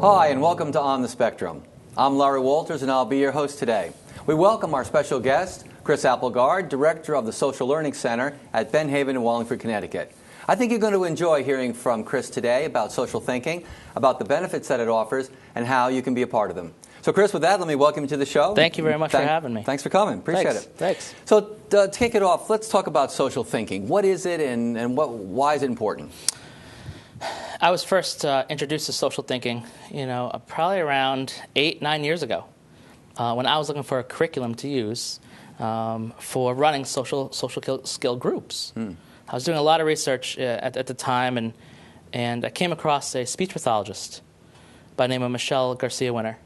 Hi, and welcome to On the Spectrum. I'm Larry Walters, and I'll be your host today. We welcome our special guest, Chris Albildgaard, Director of the Social Learning Center at Ben Haven in Wallingford, Connecticut. I think you're going to enjoy hearing from Chris today about social thinking, about the benefits that it offers, and how you can be a part of them. So, Chris, with that, let me welcome you to the show. Thank you very much for having me. Thanks for coming. Appreciate it. Thanks. So, to kick it off, let's talk about social thinking. What is it, and why is it important? I was first introduced to social thinking, probably around 8-9 years ago, when I was looking for a curriculum to use for running social skill groups. I was doing a lot of research at the time, and I came across a speech pathologist by the name of Michelle Garcia-Winter.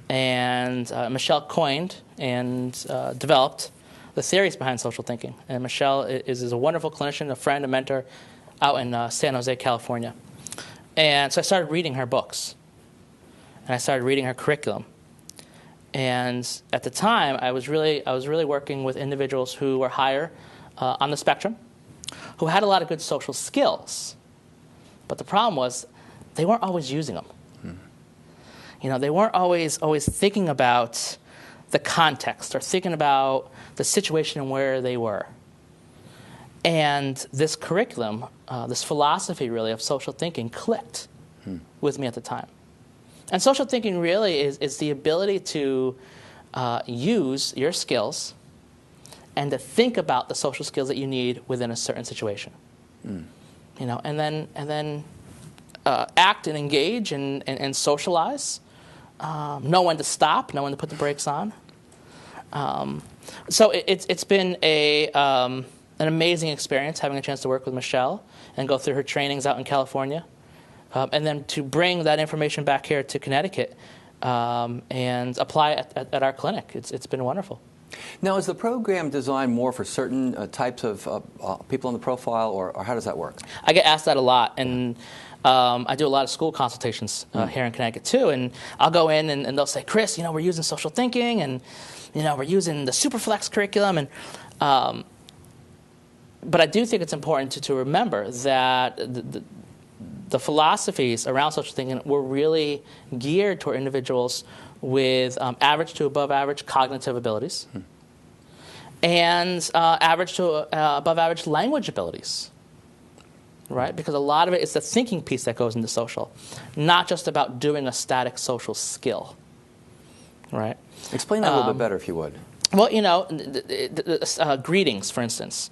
And Michelle coined and developed the theories behind social thinking. And Michelle is a wonderful clinician, a friend, a mentor out in San Jose, California. And so I started reading her books. And I started reading her curriculum. And at the time, I was really working with individuals who were higher on the spectrum, who had a lot of good social skills. But the problem was they weren't always using them. They weren't always thinking about the context or thinking about the situation and where they were. And this curriculum, this philosophy really of social thinking clicked with me at the time. And social thinking really is the ability to use your skills and to think about the social skills that you need within a certain situation. And then act and engage and socialize. Know when to stop, know when to put the brakes on. So it's been an amazing experience having a chance to work with Michelle and go through her trainings out in California. And then to bring that information back here to Connecticut and apply it at our clinic. It's been wonderful. Now, is the program designed more for certain types of people on the profile, or how does that work? I get asked that a lot, and I do a lot of school consultations here in Connecticut too, and I'll go in and they'll say, Chris, we're using social thinking, and we're using the Superflex curriculum, and but I do think it's important to remember that the philosophies around social thinking were really geared toward individuals with average to above average cognitive abilities and average to above average language abilities, right? Because a lot of it is the thinking piece that goes into social, not just about doing a static social skill, right? Explain that a little bit better, if you would. Well, greetings, for instance.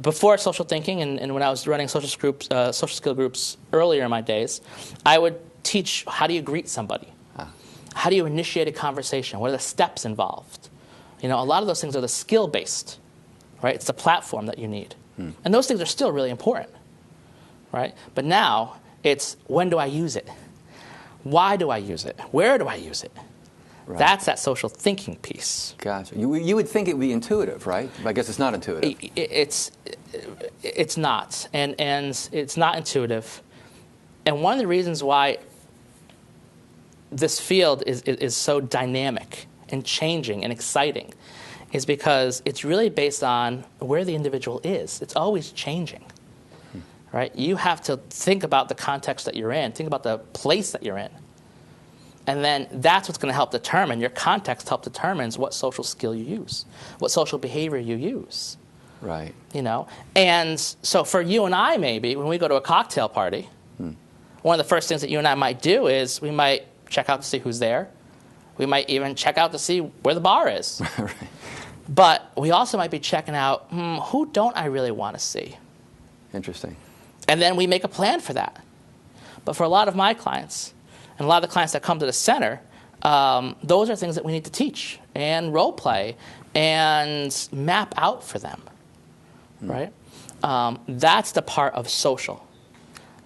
Before social thinking and when I was running social skill groups earlier in my days, I would teach how do you greet somebody? How do you initiate a conversation? What are the steps involved? A lot of those things are the skill-based, right? It's the platform that you need. And those things are still really important, right? But now it's when do I use it? Why do I use it? Where do I use it? Right. That's that social thinking piece. Gotcha. You would think it would be intuitive, right? I guess it's not intuitive. It's not, and it's not intuitive. And one of the reasons why this field is so dynamic and changing and exciting is because it's really based on where the individual is. It's always changing, right? You have to think about the context that you're in, think about the place that you're in. And then that's what's going to help determine, your context help determines what social skill you use, what social behavior you use. Right. And so for you and I, maybe, when we go to a cocktail party, one of the first things that you and I might do is we might check out to see who's there. We might even check out to see where the bar is. Right. But we also might be checking out, who don't I really want to see? Interesting. And then we make a plan for that. But for a lot of my clients, and a lot of the clients that come to the center, those are things that we need to teach and role play and map out for them, right? That's the part of social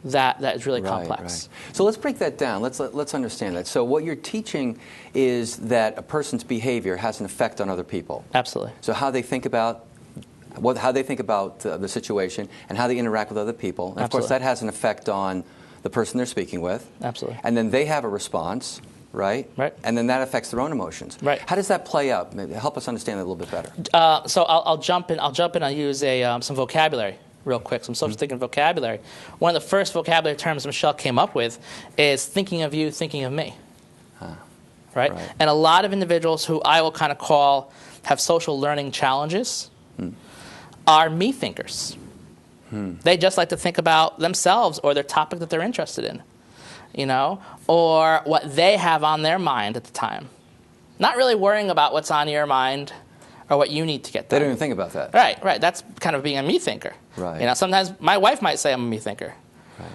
that is really complex. Right. So let's break that down. Let's understand that. So what you're teaching is that a person's behavior has an effect on other people. Absolutely. So how they think about the situation and how they interact with other people. And of course, that has an effect on the person they're speaking with. Absolutely. And then they have a response, right? Right. And then that affects their own emotions. Right. How does that play out? Maybe help us understand that a little bit better. So I'll jump in. I'll use some vocabulary real quick, some social thinking vocabulary. One of the first vocabulary terms Michelle came up with is thinking of you, thinking of me. Right? And a lot of individuals who I will kind of call have social learning challenges are me thinkers. They just like to think about themselves or their topic that they're interested in, you know, or what they have on their mind at the time. Not really worrying about what's on your mind or what you need to get done. They don't even think about that. Right. That's kind of being a me thinker. Right. You know, sometimes my wife might say I'm a me thinker. Right.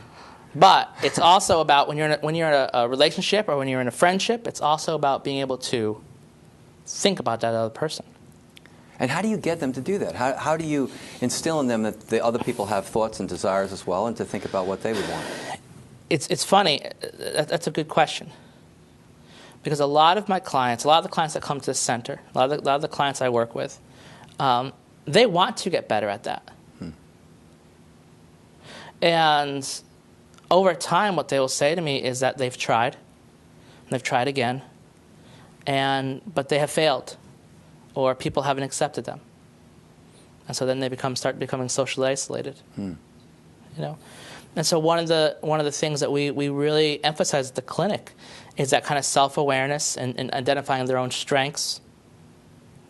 But it's also about when you're in a relationship or when you're in a friendship, it's also about being able to think about that other person. And how do you get them to do that? How do you instill in them that the other people have thoughts and desires as well and to think about what they would want? It's funny. That's a good question. Because a lot of the clients that come to the center, a lot of the clients I work with, they want to get better at that. And over time, what they will say to me is that they've tried again, but they have failed, or people haven't accepted them, and so then they start becoming socially isolated. You know, and so one of the things that we really emphasize at the clinic is that kind of self-awareness and identifying their own strengths,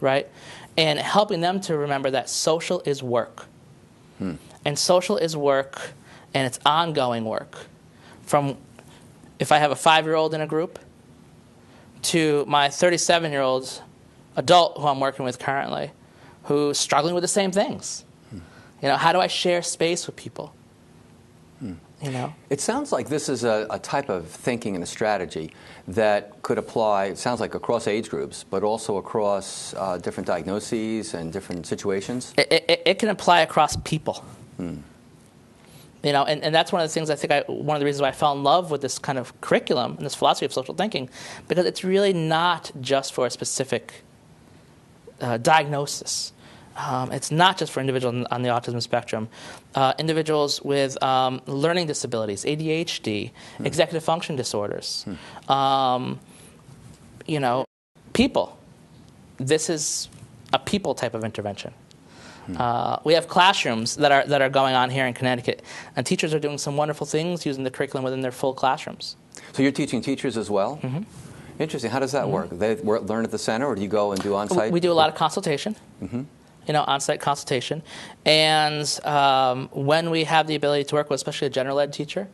right, and helping them to remember that social is work, and social is work, and it's ongoing work. From if I have a 5-year-old in a group to my 37-year-old adult who I'm working with currently, who's struggling with the same things. You know, how do I share space with people? You know, it sounds like this is a type of thinking and a strategy that could apply, it sounds like across age groups, but also across different diagnoses and different situations. It can apply across people. You know, and that's one of the things one of the reasons why I fell in love with this kind of curriculum and this philosophy of social thinking, because it's really not just for a specific diagnosis. It's not just for individuals on the autism spectrum. Individuals with learning disabilities, ADHD, executive function disorders, you know, people. This is a people type of intervention. We have classrooms that are going on here in Connecticut, and teachers are doing some wonderful things using the curriculum within their full classrooms. So you're teaching teachers as well? Interesting. How does that work? They learn at the center, or do you go and do on-site? We do a lot of consultation, you know, on-site consultation. And when we have the ability to work with, especially a general ed teacher,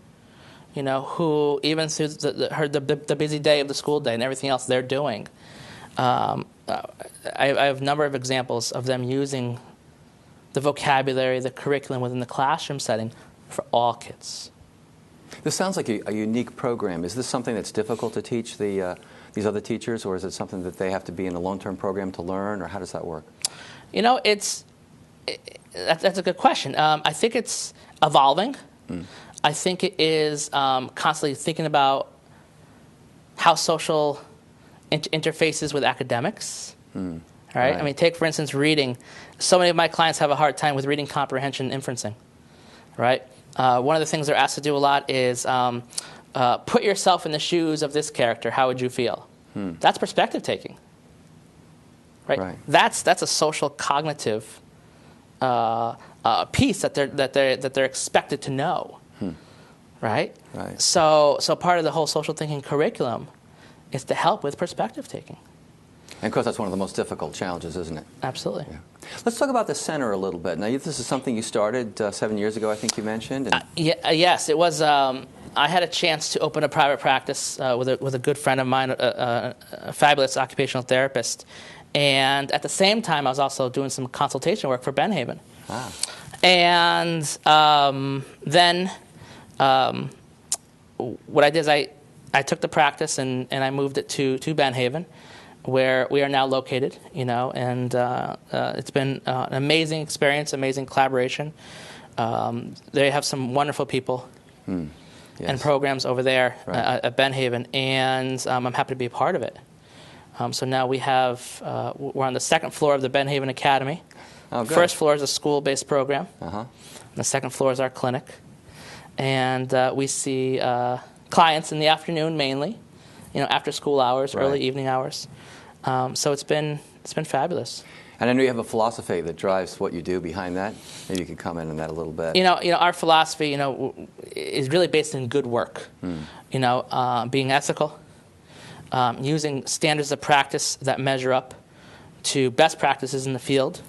you know, who even through the busy day of the school day and everything else they're doing, I have a number of examples of them using the vocabulary, the curriculum within the classroom setting for all kids. This sounds like a unique program. Is this something that's difficult to teach these other teachers, or is it something that they have to be in a long-term program to learn, or how does that work? You know, that's a good question. I think it's evolving. I think it is constantly thinking about how social interfaces with academics. Right? I mean, take, for instance, reading. So many of my clients have a hard time with reading comprehension and inferencing, right? One of the things they're asked to do a lot is put yourself in the shoes of this character. How would you feel? That's perspective taking, right? That's a social cognitive piece that they're expected to know, right? So part of the whole social thinking curriculum is to help with perspective taking. And of course, that's one of the most difficult challenges, isn't it? Absolutely. Yeah. Let's talk about the center a little bit. Now, this is something you started 7 years ago, I think you mentioned. Yes, it was. I had a chance to open a private practice with a good friend of mine, a fabulous occupational therapist. And at the same time, I was also doing some consultation work for Benhaven. And then what I did is I took the practice and I moved it to Benhaven, where we are now located, you know, and it's been an amazing experience, amazing collaboration. They have some wonderful people and programs over there at Benhaven, and I'm happy to be a part of it. So now we're on the second floor of the Benhaven Academy. First floor is a school-based program. And the second floor is our clinic. And we see clients in the afternoon mainly, you know, after school hours, early evening hours. So it's been fabulous. And I know you have a philosophy that drives what you do behind that. Maybe you could comment on that a little bit. Our philosophy, is really based in good work. Being ethical, using standards of practice that measure up to best practices in the field.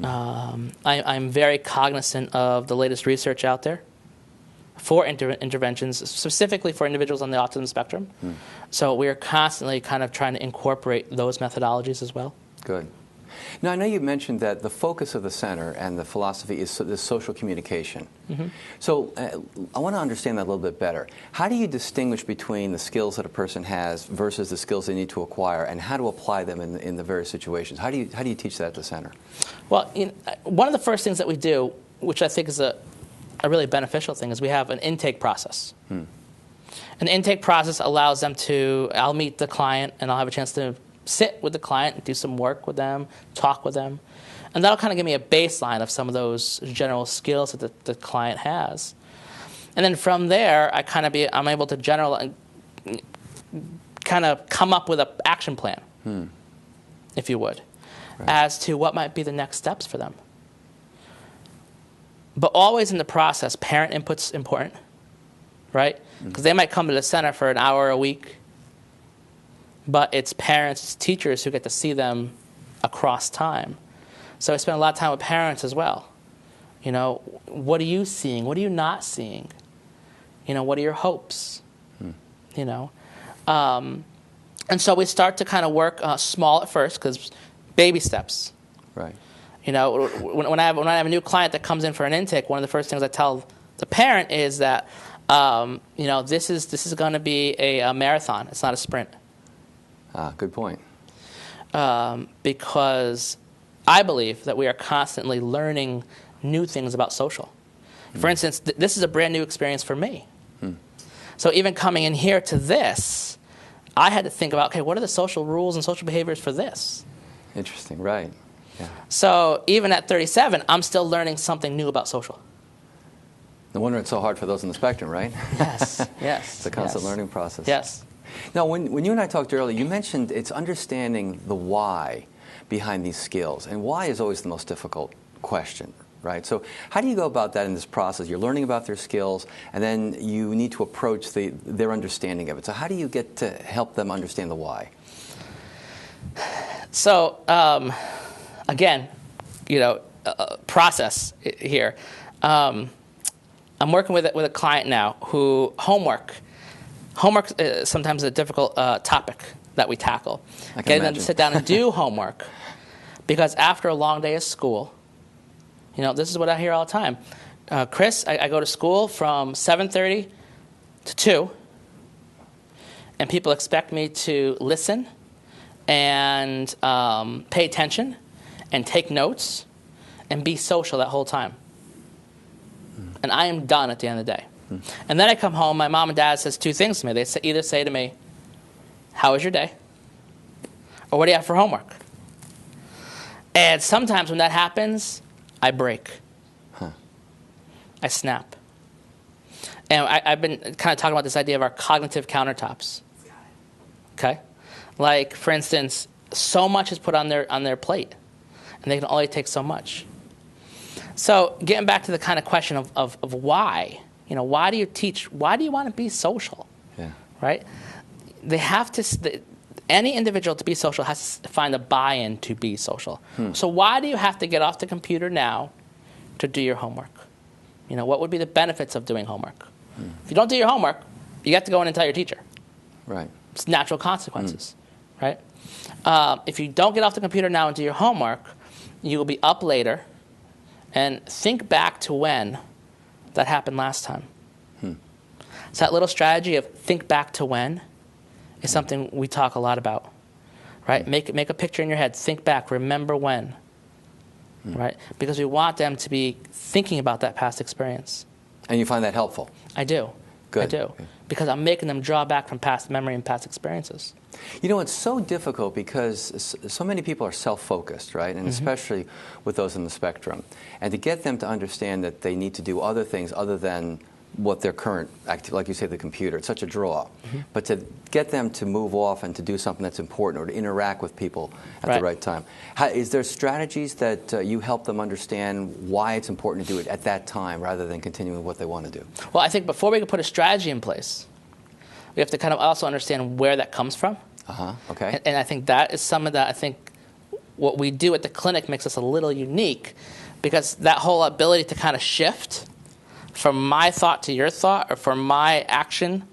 I'm very cognizant of the latest research out there for interventions, specifically for individuals on the autism spectrum. So we are constantly kind of trying to incorporate those methodologies as well. Good. Now, I know you mentioned that the focus of the center and the philosophy is the social communication. So I want to understand that a little bit better. How do you distinguish between the skills that a person has versus the skills they need to acquire, and how to apply them in the various situations? How do you teach that at the center? Well, one of the first things that we do, which I think is a really beneficial thing, is we have an intake process. And the intake process allows them I'll meet the client and I'll have a chance to sit with the client and do some work with them, talk with them. And that'll kind of give me a baseline of some of those general skills that the client has. And then from there, I'm able to kind of come up with an action plan, if you would, as to what might be the next steps for them. But always in the process, parent input's important, right? Because they might come to the center for an hour a week, but it's parents, it's teachers who get to see them across time. So I spend a lot of time with parents as well. What are you seeing? What are you not seeing? What are your hopes? And so we start to kind of work small at first, because baby steps. Right. When I have a new client that comes in for an intake, one of the first things I tell the parent is that this is going to be a marathon. It's not a sprint. Good point. Because I believe that we are constantly learning new things about social. For instance, this is a brand new experience for me. So even coming in here to this, I had to think about, okay, what are the social rules and social behaviors for this? Interesting, right. Yeah. So even at 37, I'm still learning something new about social. No wonder it's so hard for those on the spectrum, right? Yes, yes. It's a constant learning process. Yes. Now, when you and I talked earlier, you mentioned it's understanding the why behind these skills. And why is always the most difficult question, right? So how do you go about that in this process? You're learning about their skills, and then you need to approach their understanding of it. So how do you get to help them understand the why? So, again, process here. I'm working with a client now who homework is sometimes a difficult topic that we tackle. Getting them to sit down and do homework, because after a long day of school, this is what I hear all the time. Chris, I go to school from 7:30 to 2, and people expect me to listen and pay attention and take notes and be social that whole time. And I am done at the end of the day. And then I come home, my mom and dad says two things to me. They either say to me, how was your day? Or what do you have for homework? And sometimes when that happens, I break. I snap. And I've been kind of talking about this idea of our cognitive countertops. Okay? Like, for instance, so much is put on their plate, and they can only take so much. So getting back to the kind of question of why, why do you teach? Why do you want to be social? Yeah. Right? They have to. Any individual to be social has to find a buy-in to be social. So why do you have to get off the computer now to do your homework? What would be the benefits of doing homework? If you don't do your homework, you have to go in and tell your teacher. Right. It's natural consequences. Right? If you don't get off the computer now and do your homework, you will be up later and think back to when that happened last time. So that little strategy of think back to when is something we talk a lot about, right? Make a picture in your head. Think back. Remember when, right? Because we want them to be thinking about that past experience. And you find that helpful? I do. Good. I do. Good. Because I'm making them draw back from past memory and past experiences. It's so difficult because so many people are self-focused, right? And especially with those in the spectrum. And to get them to understand that they need to do other things other than what their current like you say, the computer. It's such a draw. But to get them to move off and to do something that's important or to interact with people at the right time. Is there strategies that you help them understand why it's important to do it at that time rather than continuing what they want to do? Well, I think before we can put a strategy in place, we have to kind of also understand where that comes from. Okay. And I think that is some of that. I think what we do at the clinic makes us a little unique, because that whole ability to kind of shift from my thought to your thought, or from my action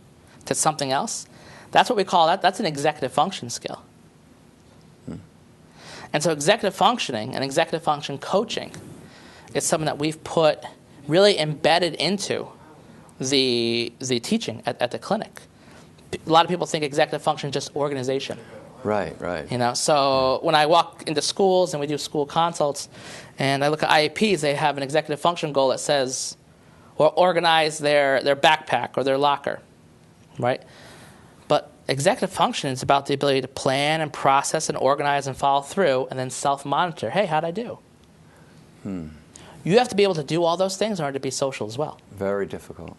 to something else, that's what we call that. That's an executive function skill. And so executive functioning and executive function coaching is something that we've put really embedded into the teaching at the clinic. A lot of people think executive function is just organization. Right. So when I walk into schools and we do school consults and I look at IEPs, they have an executive function goal that says, or organize their backpack or their locker, right? But executive function is about the ability to plan and process and organize and follow through and then self-monitor. Hey, how'd I do? You have to be able to do all those things in order to be social as well. Very difficult.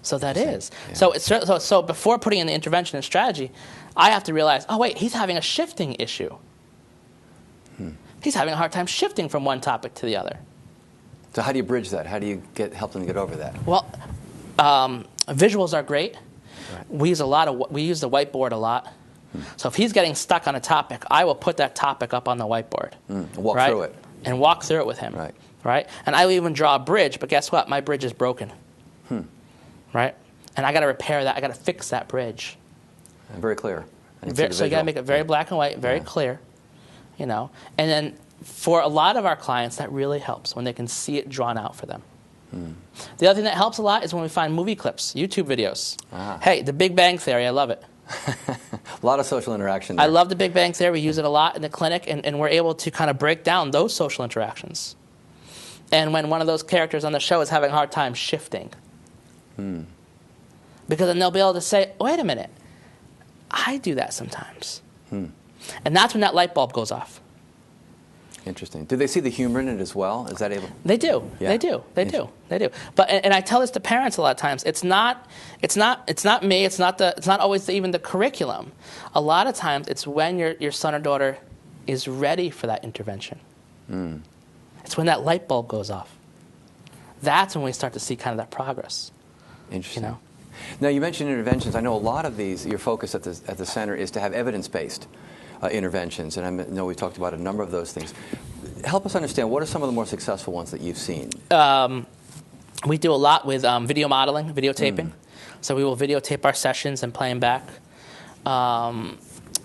So that is. Yeah. So before putting in the intervention and strategy, I have to realize, oh, wait, he's having a shifting issue. He's having a hard time shifting from one topic to the other. So how do you bridge that? How do you help them get over that? Well, visuals are great. Right. We use the whiteboard a lot. So if he's getting stuck on a topic, I will put that topic up on the whiteboard. Walk through it. And walk through it with him. Right? And I will even draw a bridge, but guess what? My bridge is broken. Right? And I got to repair that. I got to fix that bridge. And very clear. So you got to make it very black and white, very clear. And then for a lot of our clients, that really helps when they can see it drawn out for them. The other thing that helps a lot is when we find movie clips, YouTube videos. Hey, The Big Bang Theory, I love it. A lot of social interaction there. I love The Big Bang Theory. We use it a lot in the clinic, and we're able to kind of break down those social interactions. And when one of those characters on the show is having a hard time shifting. Because then they'll be able to say, wait a minute, I do that sometimes. And that's when that light bulb goes off. Interesting. Do they see the humor in it as well? Is that able? They do. Yeah. They do. But and I tell this to parents a lot of times. It's not me. It's not always even the curriculum. A lot of times it's when your son or daughter is ready for that intervention. It's when that light bulb goes off. That's when we start to see kind of that progress. Interesting. Now, you mentioned interventions. I know a lot of these, your focus at the center is to have evidence-based interventions, and I know we've talked about a number of those things. Help us understand, what are some of the more successful ones that you've seen? We do a lot with video modeling, videotaping. So we will videotape our sessions and play them back.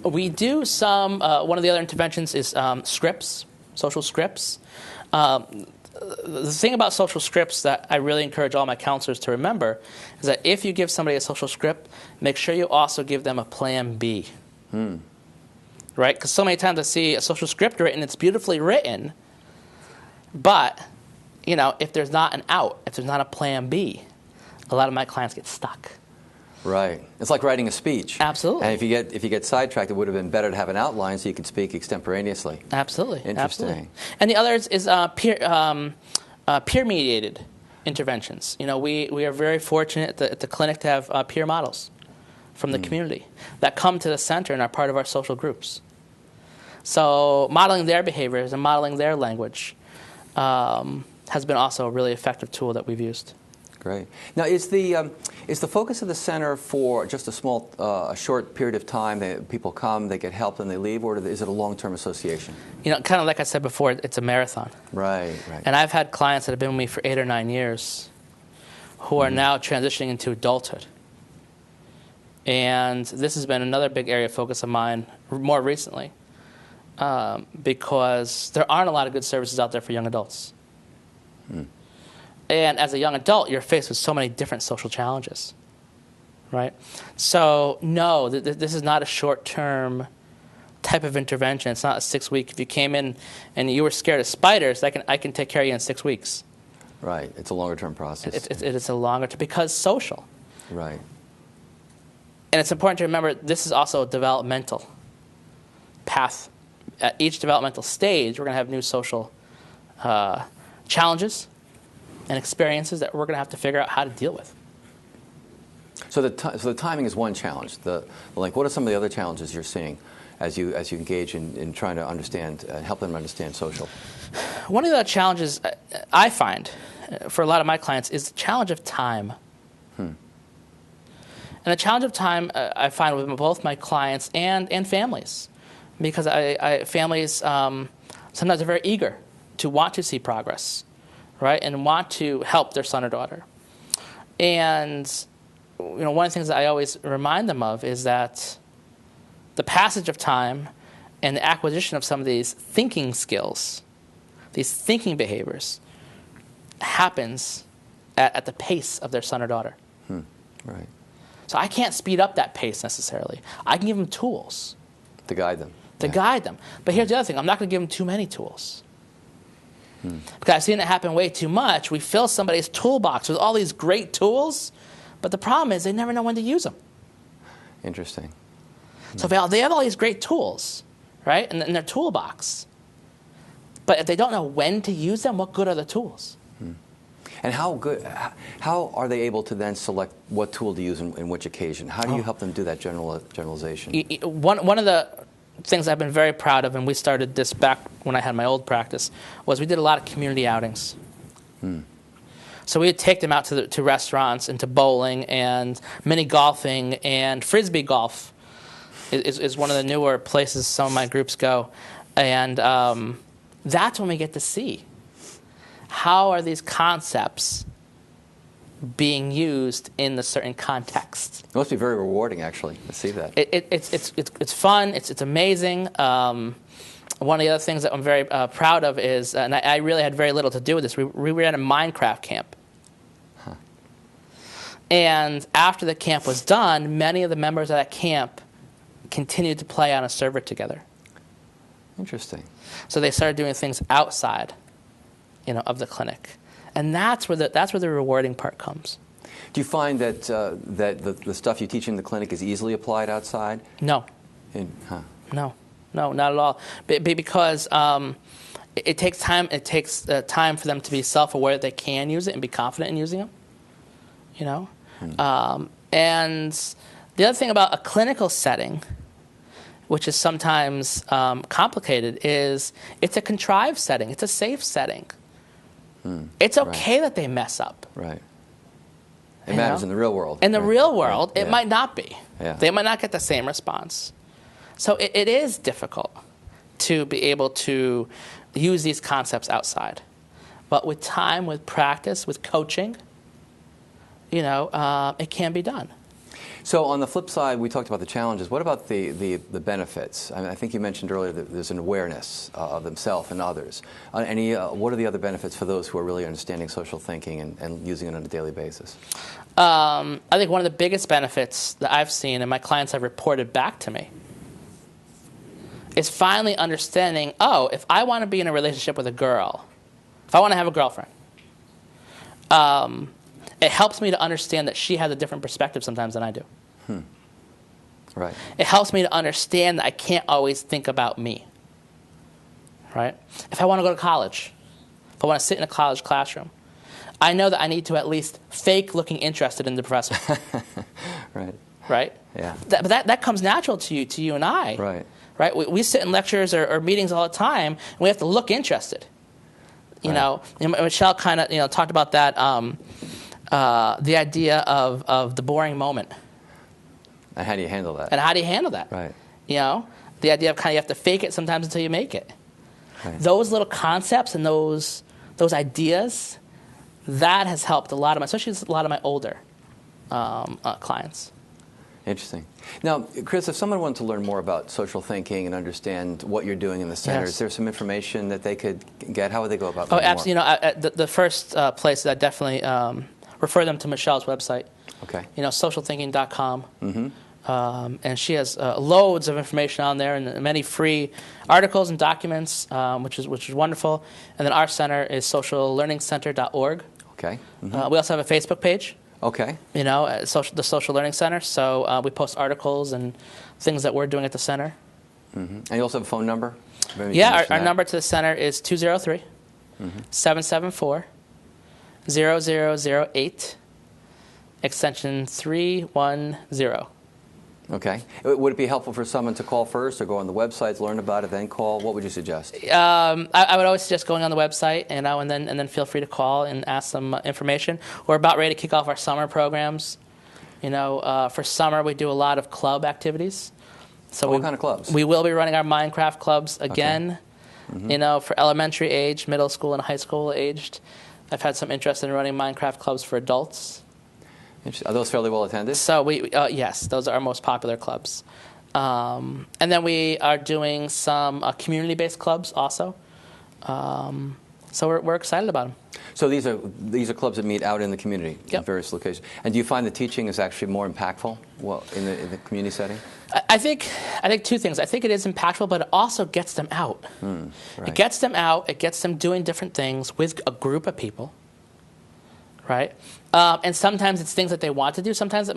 We do some, one of the other interventions is scripts, social scripts. The thing about social scripts that I really encourage all my counselors to remember is that if you give somebody a social script, make sure you also give them a plan B. Right? Because so many times I see a social script written, it's beautifully written, but, if there's not an out, if there's not a plan B, a lot of my clients get stuck. Right. It's like writing a speech. Absolutely. And if you get sidetracked, it would have been better to have an outline so you could speak extemporaneously. Absolutely. Interesting. Absolutely. And the other is peer-mediated interventions. We are very fortunate at the clinic to have peer models from the community that come to the center and are part of our social groups. So modeling their behaviors and modeling their language has been also a really effective tool that we've used. Great. Now, is the focus of the center for just a short period of time that people come, they get help, and they leave, or is it a long-term association? Kind of like I said before, it's a marathon. Right. And I've had clients that have been with me for 8 or 9 years who are now transitioning into adulthood. And this has been another big area of focus of mine more recently because there aren't a lot of good services out there for young adults. And as a young adult, you're faced with so many different social challenges, right? So, no, this is not a short-term type of intervention. It's not a 6-week. If you came in and you were scared of spiders, I can take care of you in 6 weeks. Right. It's a longer-term process. It's a longer-term, because social. Right. And it's important to remember this is also a developmental path. At each developmental stage, we're going to have new social challenges and experiences that we're going to have to figure out how to deal with. So the timing is one challenge. What are some of the other challenges you're seeing as you engage in trying to understand, help them understand social? One of the challenges I find for a lot of my clients is the challenge of time. And the challenge of time I find with both my clients and families, because families sometimes are very eager to want to see progress, right, and want to help their son or daughter. And one of the things that I always remind them of is that the passage of time and the acquisition of some of these thinking skills, these thinking behaviors, happens at the pace of their son or daughter. Right. So I can't speed up that pace necessarily. I can give them tools. To guide them. Guide them. But here's the other thing. I'm not going to give them too many tools. Because I've seen it happen way too much. We fill somebody's toolbox with all these great tools, but the problem is they never know when to use them. Interesting. So they have all these great tools, right, in their toolbox. But if they don't know when to use them, what good are the tools? And how are they able to then select what tool to use in which occasion? How do you help them do that generalization? One of the things I've been very proud of, and we started this back when I had my old practice, was we did a lot of community outings. So we would take them out to restaurants and to bowling and mini golfing, and frisbee golf is one of the newer places some of my groups go. And that's when we get to see how are these concepts being used in the certain context. It must be very rewarding, actually, to see that. It's fun. It's amazing. One of the other things that I'm very proud of is, and I really had very little to do with this, we ran a Minecraft camp. And after the camp was done, many of the members of that camp continued to play on a server together. Interesting. So they started doing things outside, of the clinic, and that's where the rewarding part comes. Do you find that the stuff you teach in the clinic is easily applied outside? No. No, not at all. Because it takes time. It takes time for them to be self-aware that they can use it and be confident in using them. And the other thing about a clinical setting, which is sometimes complicated, is it's a contrived setting. It's a safe setting. It's okay that they mess up. Right. It matters in the real world. In the real world, it might not be. Yeah. They might not get the same response. So it is difficult to be able to use these concepts outside. But with time, with practice, with coaching, it can be done. So on the flip side, we talked about the challenges. What about the benefits? I think you mentioned earlier that there's an awareness of themselves and others. What are the other benefits for those who are really understanding social thinking and using it on a daily basis? I think one of the biggest benefits that I've seen and my clients have reported back to me is finally understanding, if I want to be in a relationship with a girl, if I want to have a girlfriend, it helps me to understand that she has a different perspective sometimes than I do. Right. It helps me to understand that I can't always think about me. Right? If I want to go to college, if I want to sit in a college classroom, I know that I need to at least fake looking interested in the professor. Right. Right? Yeah. But that comes natural to you and I. Right. Right? We sit in lectures or meetings all the time, and we have to look interested. And Michelle kind of talked about that. The idea of the boring moment. And how do you handle that? Right. The idea of you have to fake it sometimes until you make it. Right. Those little concepts and those ideas, that has helped especially a lot of my older clients. Interesting. Now, Chris, if someone wanted to learn more about social thinking and understand what you're doing in the center, is there some information that they could get? How would they go about that? Absolutely. The first place that I definitely refer them to Michelle's website. Okay. Socialthinking.com. Mm-hmm. And she has loads of information on there and many free articles and documents, which is wonderful. And then our center is sociallearningcenter.org. Okay. Mm-hmm. We also have a Facebook page. Okay. The Social Learning Center. So we post articles and things that we're doing at the center. Mm-hmm. And you also have a phone number? Our number to the center is 203 774 0008. extension 310. Okay. Would it be helpful for someone to call first or go on the website, learn about it, then call? What would you suggest? I would always suggest going on the website, and then feel free to call and ask some information. We're about ready to kick off our summer programs. For summer, we do a lot of club activities. So what kind of clubs? We will be running our Minecraft clubs again. Okay. For elementary age, middle school, and high school aged. I've had some interest in running Minecraft clubs for adults. Are those fairly well attended? So yes, those are our most popular clubs. And then we are doing some community-based clubs also. So we're excited about them. So these are clubs that meet out in the community in various locations. And do you find the teaching is actually more impactful in the community setting? I think two things. I think it is impactful, but it also gets them out. Right. It gets them out. It gets them doing different things with a group of people. Right, and sometimes it's things that they want to do. Sometimes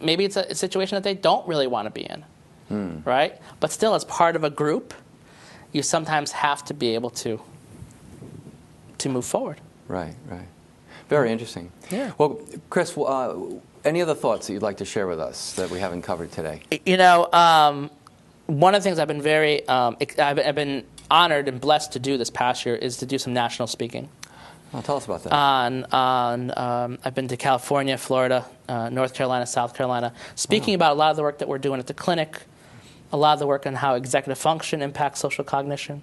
maybe it's a situation that they don't really want to be in. Right, but still, as part of a group, you sometimes have to be able to move forward. Right. Very interesting. Yeah. Well, Chris, any other thoughts that you'd like to share with us that we haven't covered today? One of the things I've been I've been honored and blessed to do this past year is to do some national speaking. Oh, tell us about that. I've been to California, Florida, North Carolina, South Carolina, speaking about a lot of the work that we're doing at the clinic, a lot of the work on how executive function impacts social cognition.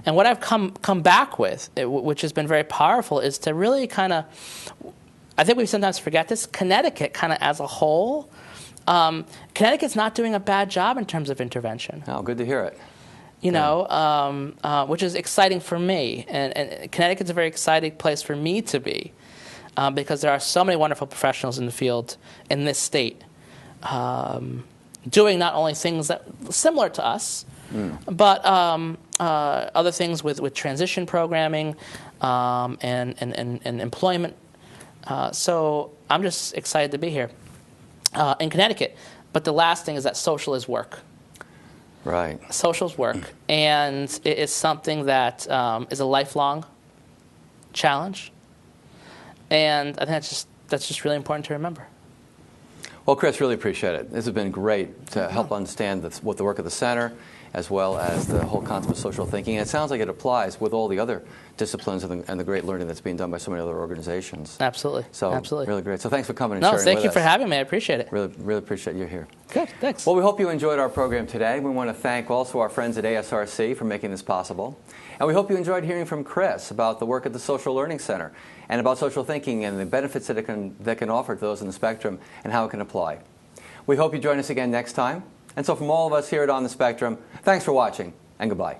And what I've come back with, which has been very powerful, is to really kind of, I think we sometimes forget this, Connecticut kind of as a whole, Connecticut's not doing a bad job in terms of intervention. Oh, good to hear it. Which is exciting for me. And Connecticut's a very exciting place for me to be because there are so many wonderful professionals in the field in this state doing not only things that similar to us, but other things with transition programming and employment. So I'm just excited to be here in Connecticut. But the last thing is that social is work. Right. Social's work, and it is something that is a lifelong challenge, and I think that's just really important to remember. Well, Chris, really appreciate it. This has been great to help understand what the work of the center, as well as the whole concept of social thinking. And it sounds like it applies with all the other disciplines and the great learning that's being done by so many other organizations. Absolutely. So, absolutely. Really great. So thanks for coming and sharing with us. No, thank you for having me. I appreciate it. Really appreciate you here. Good, thanks. Well, we hope you enjoyed our program today. We want to thank also our friends at ASRC for making this possible. And we hope you enjoyed hearing from Chris about the work at the Social Learning Center and about social thinking and the benefits that it can offer to those in the spectrum and how it can apply. We hope you join us again next time. And so from all of us here at On the Spectrum, thanks for watching and goodbye.